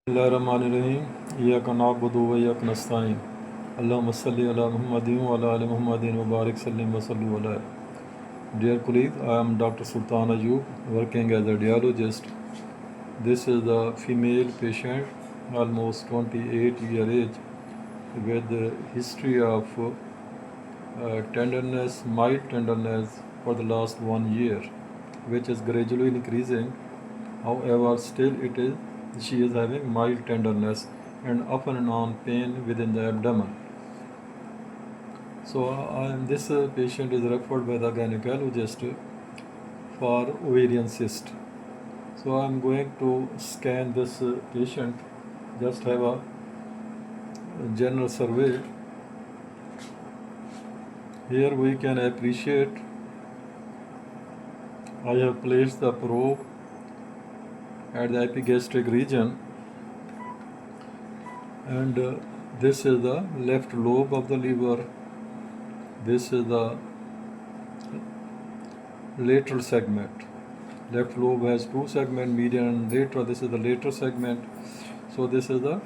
बिस्मिल्लाहिर्रहमानिर्रहीम इय्याका नअबुदु व इय्याका नस्तईन अल्लाहुम्मा सल्लि अला मुहम्मदिन व अला आलि मुहम्मदिन व बारिक सल्लिम व सल्लु अलैहि. Dear colleagues, I am Dr. Sultan Ayub, working as a radiologist. This is the female patient, almost 28-year age, with a history of tenderness, mild tenderness for the last 1 year, which is gradually increasing. However, still she is having mild tenderness and off and on pain within the abdomen. So this patient is referred by the gynecologist for ovarian cyst. So I am going to scan this patient, just have a general survey. Here we can appreciate I have placed the probe at the epigastric region, and this is the left lobe of the liver. This is the lateral segment. Left lobe has two segments, median and lateral. This is the lateral segment. So this is the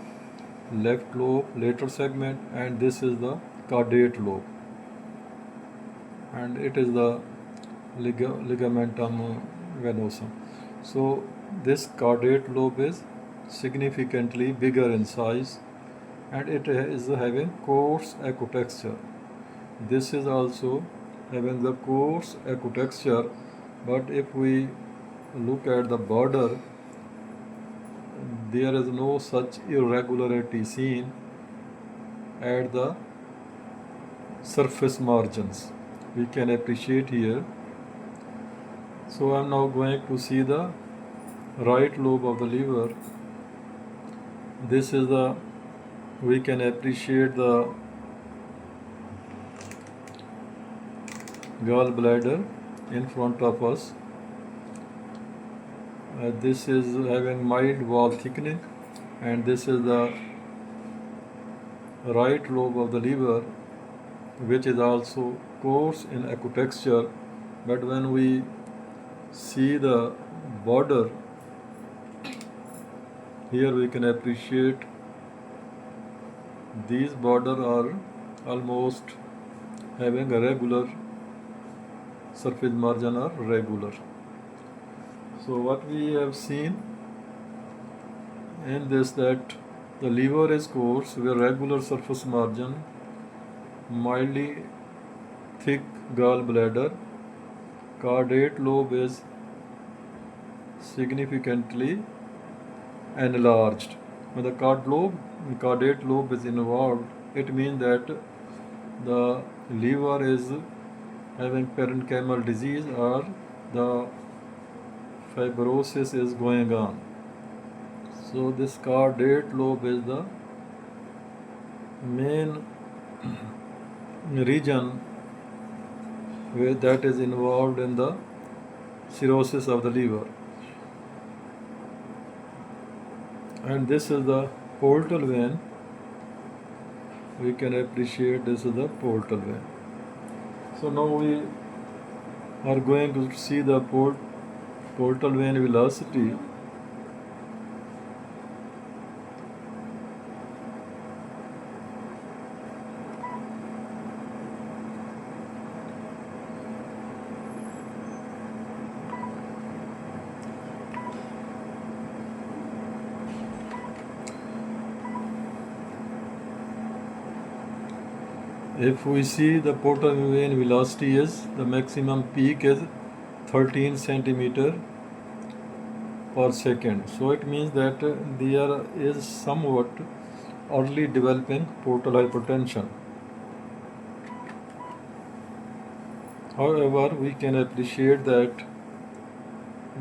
left lobe, lateral segment, and this is the caudate lobe. And it is the ligamentum venosum. So this caudate lobe is significantly bigger in size, and it is having coarse ecotexture. This is also having the coarse ecotexture, but if we look at the border, there is no such irregularity seen at the surface margins. We can appreciate here. So I am now going to see the right lobe of the liver. This is we can appreciate the gallbladder in front of us. This is having mild wall thickening, and this is the right lobe of the liver, which is also coarse in ecotexture. But when we see the border, here we can appreciate these borders are almost having a regular surface margin are regular. So what we have seen in this, that the liver is coarse with regular surface margin, mildly thick gallbladder, caudate lobe is significantly enlarged. When the caudate lobe is involved, it means that the liver is having parenchymal disease or the fibrosis is going on. So this caudate lobe is the main region that is involved in the cirrhosis of the liver. And this is the portal vein. We can appreciate this is the portal vein. So now we are going to see the portal vein velocity. If we see the portal vein velocity is, the maximum peak is 13 centimeter per second. So it means that there is somewhat early developing portal hypertension. However, we can appreciate that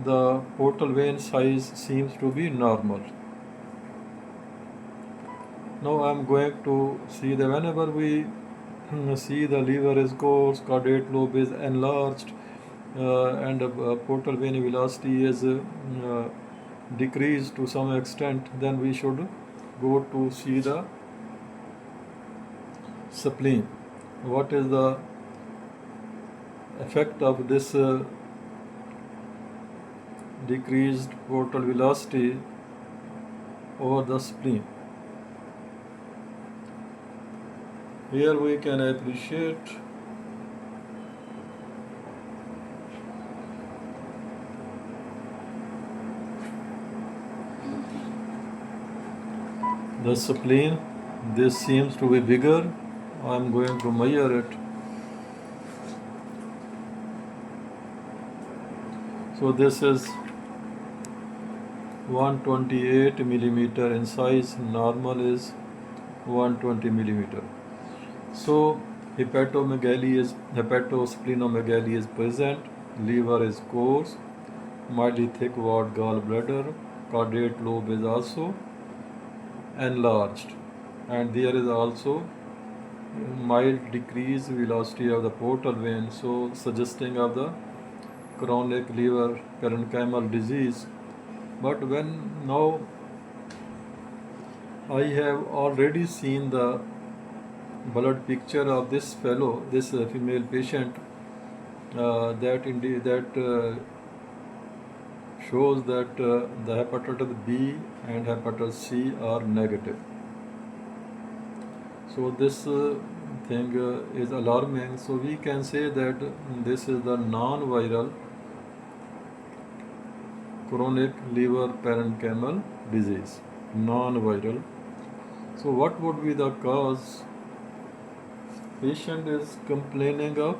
the portal vein size seems to be normal. Now I am going to see that whenever we see the liver is coarse, caudate lobe is enlarged, and portal vein velocity is decreased to some extent, then we should go to see the spleen. What is the effect of this decreased portal velocity? over the spleen. Here we can appreciate the spleen. This seems to be bigger. I am going to measure it. So this is 128 millimeter in size. Normal is 120 millimeter. So hepatosplenomegaly is present. Liver is coarse. Mildly thick walled gallbladder. Caudate lobe is also enlarged, and there is also mild decreased velocity of the portal vein, so suggesting of the chronic liver parenchymal disease. But when now I have already seen the blood picture of this fellow, this female patient, that shows that the hepatitis B and hepatitis C are negative. So this thing is alarming. So we can say that this is the non-viral chronic liver parenchymal disease, non-viral. So what would be the cause? Patient is complaining of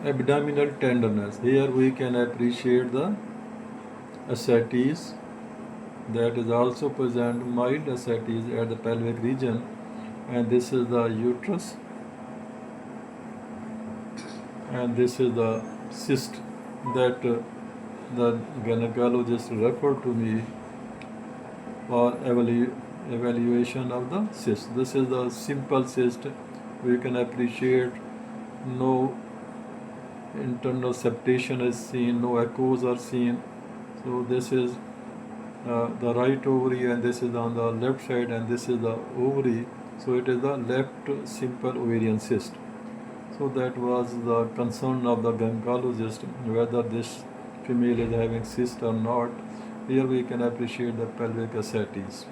abdominal tenderness. Here we can appreciate the ascites, that is also present, mild ascites at the pelvic region, and this is the uterus, and this is the cyst that the gynecologist referred to me for evaluation of the cyst. This is the simple cyst. We can appreciate no internal septation is seen, no echoes are seen. So this is the right ovary, and this is on the left side, and this is the ovary. So it is the left simple ovarian cyst. So that was the concern of the gynecologist, whether this female is having cyst or not. Here we can appreciate the pelvic ascites.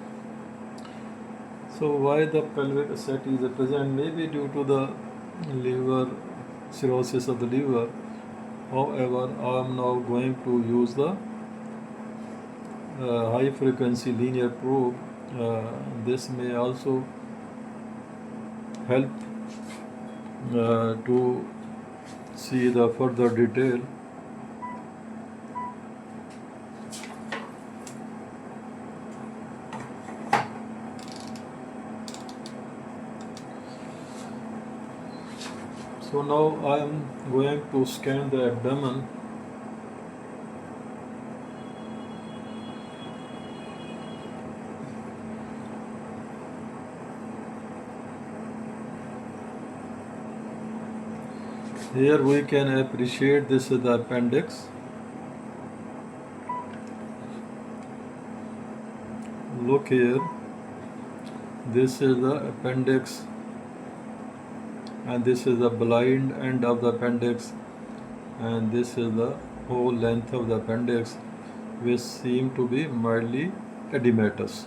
So why the pelvic ascites are present? Maybe due to the liver cirrhosis of the liver. However, I am now going to use the high frequency linear probe. This may also help to see the further detail. So now I am going to scan the abdomen. Here we can appreciate this is the appendix. Look here, this is the appendix, and this is the blind end of the appendix, and this is the whole length of the appendix, which seem to be mildly edematous,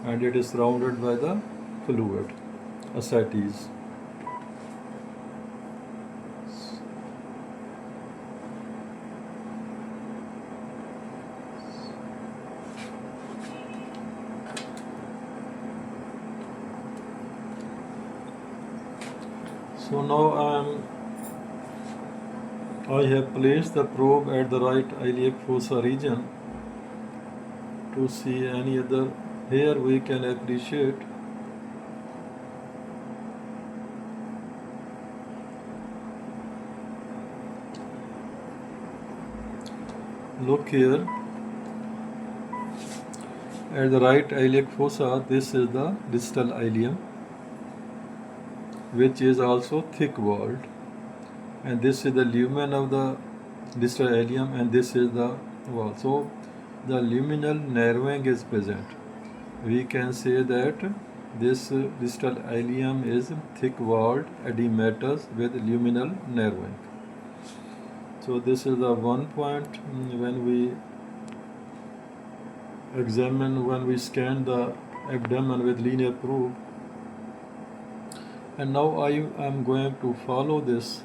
and it is surrounded by the fluid, ascites. So now I have placed the probe at the right iliac fossa region to see any other. Here we can appreciate look here at the right iliac fossa. This is the distal ileum, which is also thick walled, and this is the lumen of the distal ileum, and this is the wall. So the luminal narrowing is present. We can say that this distal ileum is thick walled, edematous with luminal narrowing. So this is the one point when we examine, when we scan the abdomen with linear probe. And now I am going to follow this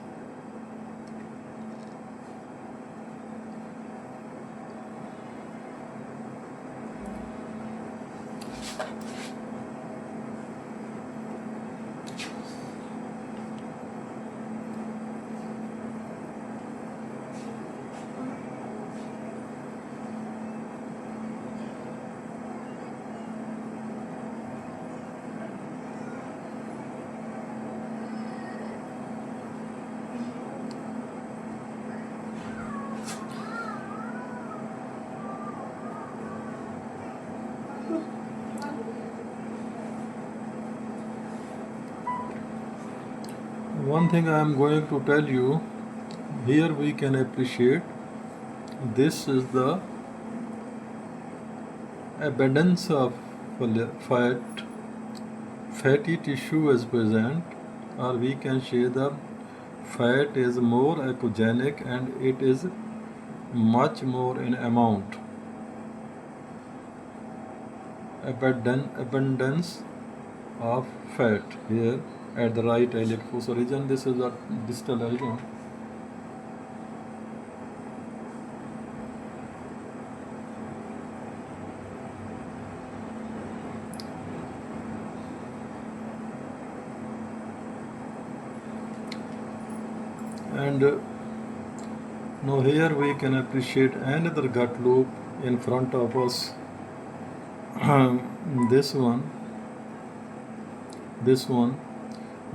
one thing I am going to tell you. Here we can appreciate this is the abundance of fatty tissue is present, or we can say the fat is more echogenic and it is much more in amount. Abundance of fat here at the right iliac fossa region. This is the distal region. And now here we can appreciate another gut loop in front of us. This one,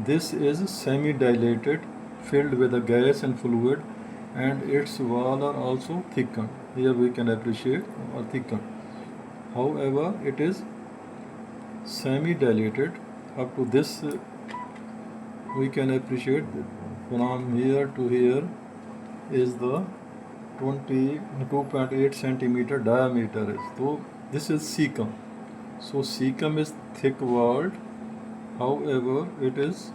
this is semi-dilated, filled with a gas and fluid, and its wall are also thickened. Here we can appreciate or thickened. However, it is semi-dilated. Up to this, we can appreciate from here to here is the 22.8 centimeter diameter. So this is cecum. So cecum is thick walled. However, it is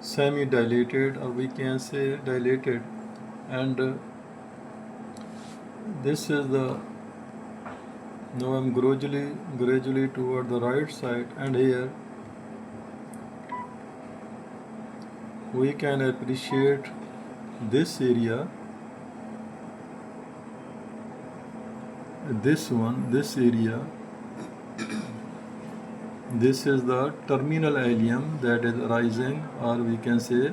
semi-dilated, or we can say dilated, and this is the. Now I'm gradually toward the right side, and here we can appreciate this area. This area. This is the terminal ileum that is arising, or we can say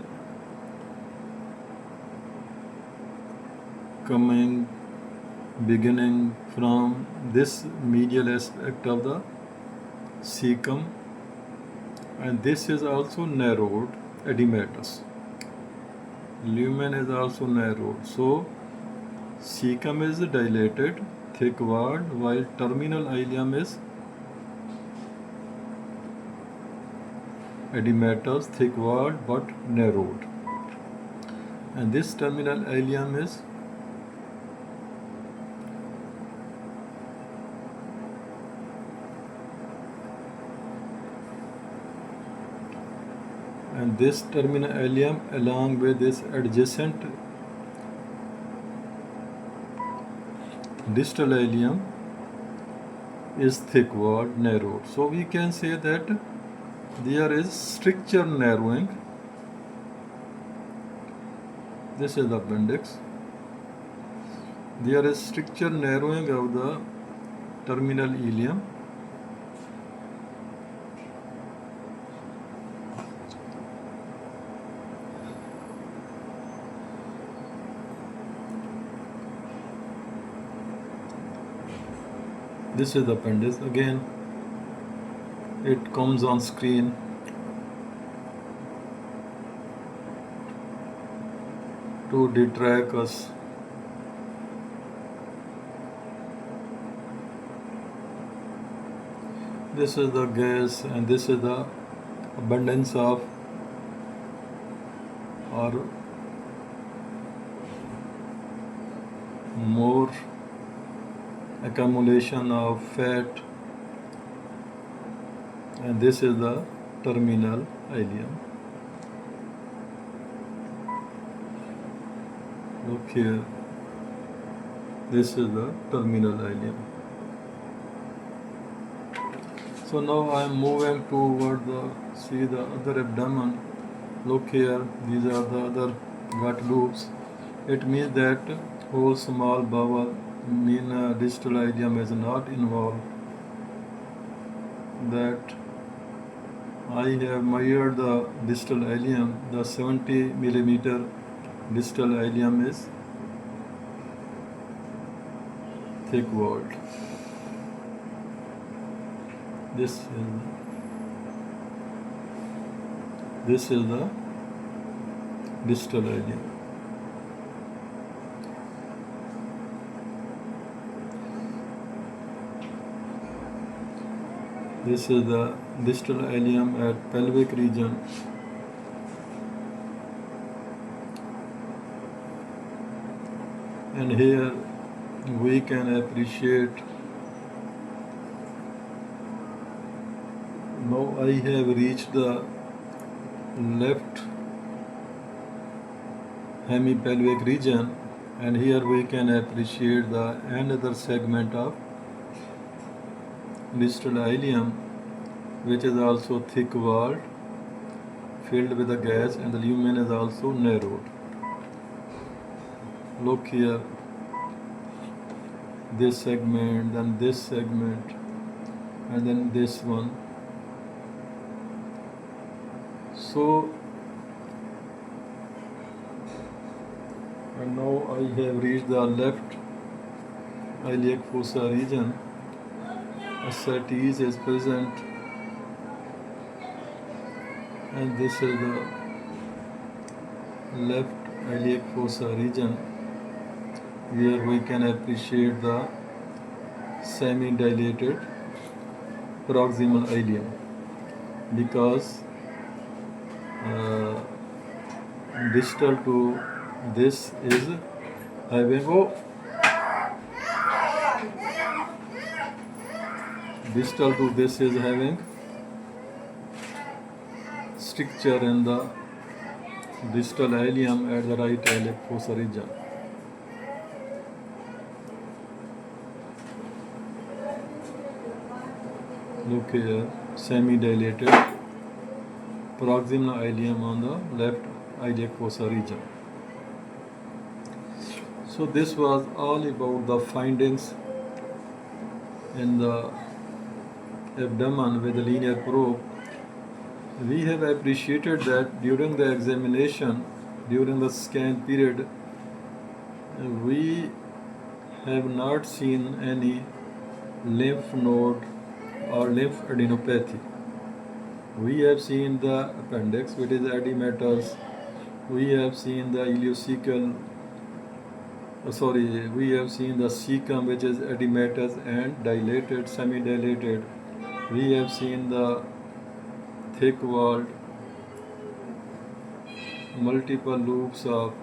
beginning from this medial aspect of the cecum, and this is also narrowed edematous. Lumen is also narrowed. So cecum is dilated, thick walled, while terminal ileum is edematous, thick walled but narrowed. And this terminal ileum is along with this adjacent distal ileum is thick walled, narrowed. So we can say that there is stricture narrowing. This is the appendix. There is stricture narrowing of the terminal ileum. This is the appendix. Again, it comes on screen. To detract us. This is the gas, and this is the abundance of, or more accumulation of fat, and this is the terminal ileum. Look here, this is the terminal ileum. So now I am moving toward the other abdomen. Look here, these are the other gut loops. It means that whole small bowel mean distal ileum is not involved. That I have measured the distal ileum, the 70 millimeter distal ileum is thick walled. This is the distal ileum. This is the distal ileum at pelvic region. And here we can appreciate. Now I have reached the left hemipelvic region, and here we can appreciate the another segment of distal ileum, which is also thick walled, filled with the gas, and the lumen is also narrowed. Look here, this segment, then this segment, and then this one. So, and now I have reached the left iliac fossa region. Ascites is present, and this is the left iliac fossa region, where we can appreciate the semi-dilated proximal ileum, because distal to this is having distal to this is having stricture in the distal ileum at the right iliac fossa region. Look here, semi-dilated proximal ileum on the left iliac fossa region. So this was all about the findings in the abdomen with the linear probe. We have appreciated that during the examination, during the scan period, we have not seen any lymph node or lymph adenopathy. We have seen the appendix, which is edematous. We have seen the ileocecal, we have seen the cecum, which is edematous and dilated, semi-dilated. We have seen the thick-walled multiple loops of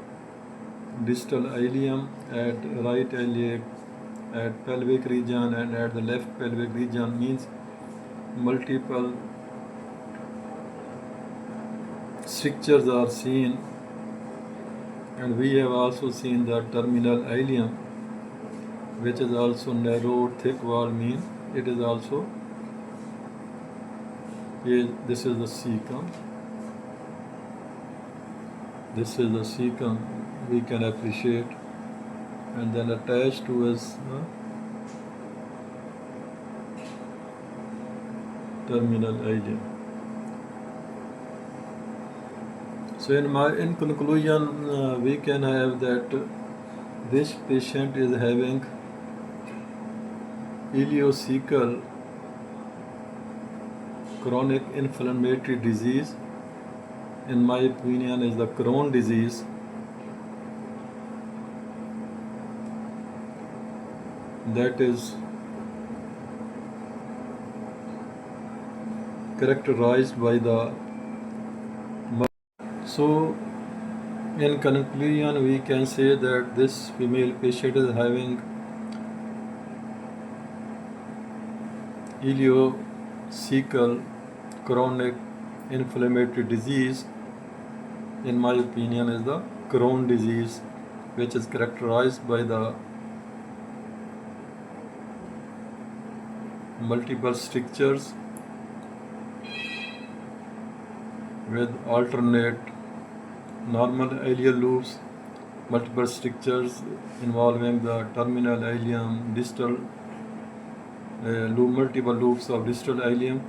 distal ileum at right iliac, at pelvic region, and at the left pelvic region, means multiple strictures are seen. And we have also seen the terminal ileum, which is also narrowed, thick wall, means it is also, this is the cecum. This is the cecum we can appreciate, and then attached to is terminal ileum. So in conclusion, we can have that this patient is having ileocecal chronic inflammatory disease. In my opinion, is the Crohn disease. That is characterized by the. So, in conclusion, we can say that this female patient is having ileocecal chronic inflammatory disease. In my opinion, is the Crohn disease. which is characterized by the multiple strictures with alternate normal ileal loops, multiple strictures involving the terminal ileum, distal loop, multiple loops of distal ileum.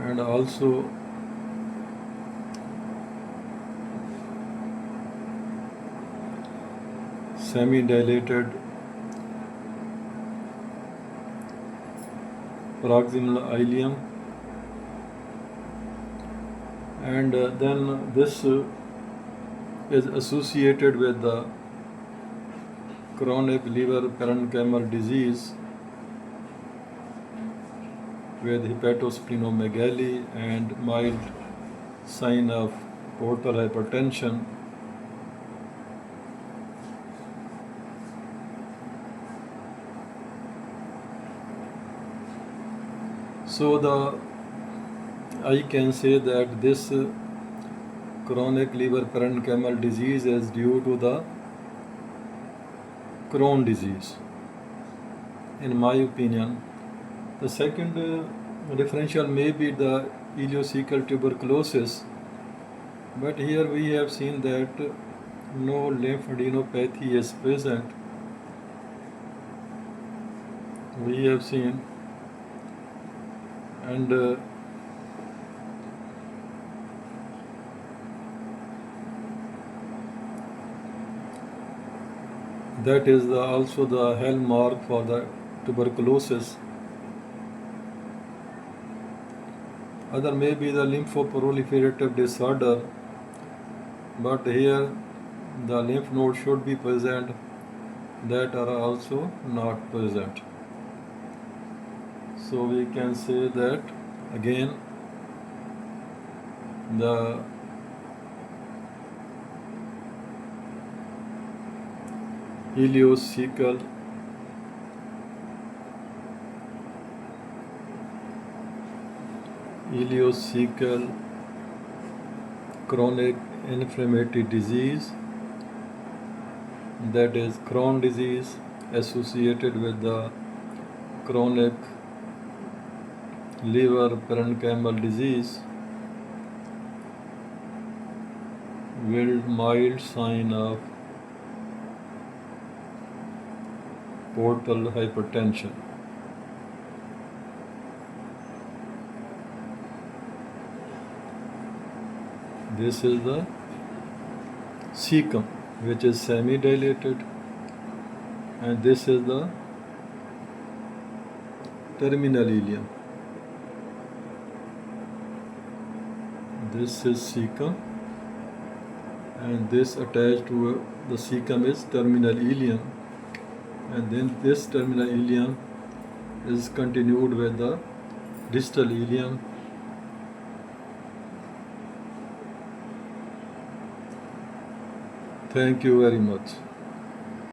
And also semi-dilated proximal ileum, and then this is associated with the chronic liver parenchymal disease with hepatosplenomegaly and mild sign of portal hypertension. So I can say that this chronic liver parenchymal disease is due to the Crohn disease, in my opinion. The second differential may be the ileocecal tuberculosis, but here we have seen that no lymphadenopathy is present. We have seen, and that is also the hallmark for the tuberculosis. Other may be the lymphoproliferative disorder, but here the lymph nodes should be present that are also not present. So we can say that again the ileocecal chronic inflammatory disease, that is Crohn disease, associated with the chronic liver parenchymal disease with mild sign of portal hypertension. This is the cecum, which is semi-dilated, and this is the terminal ileum. This is cecum, and this attached to the cecum is terminal ileum, and then this terminal ileum is continued with the distal ileum. Thank you very much.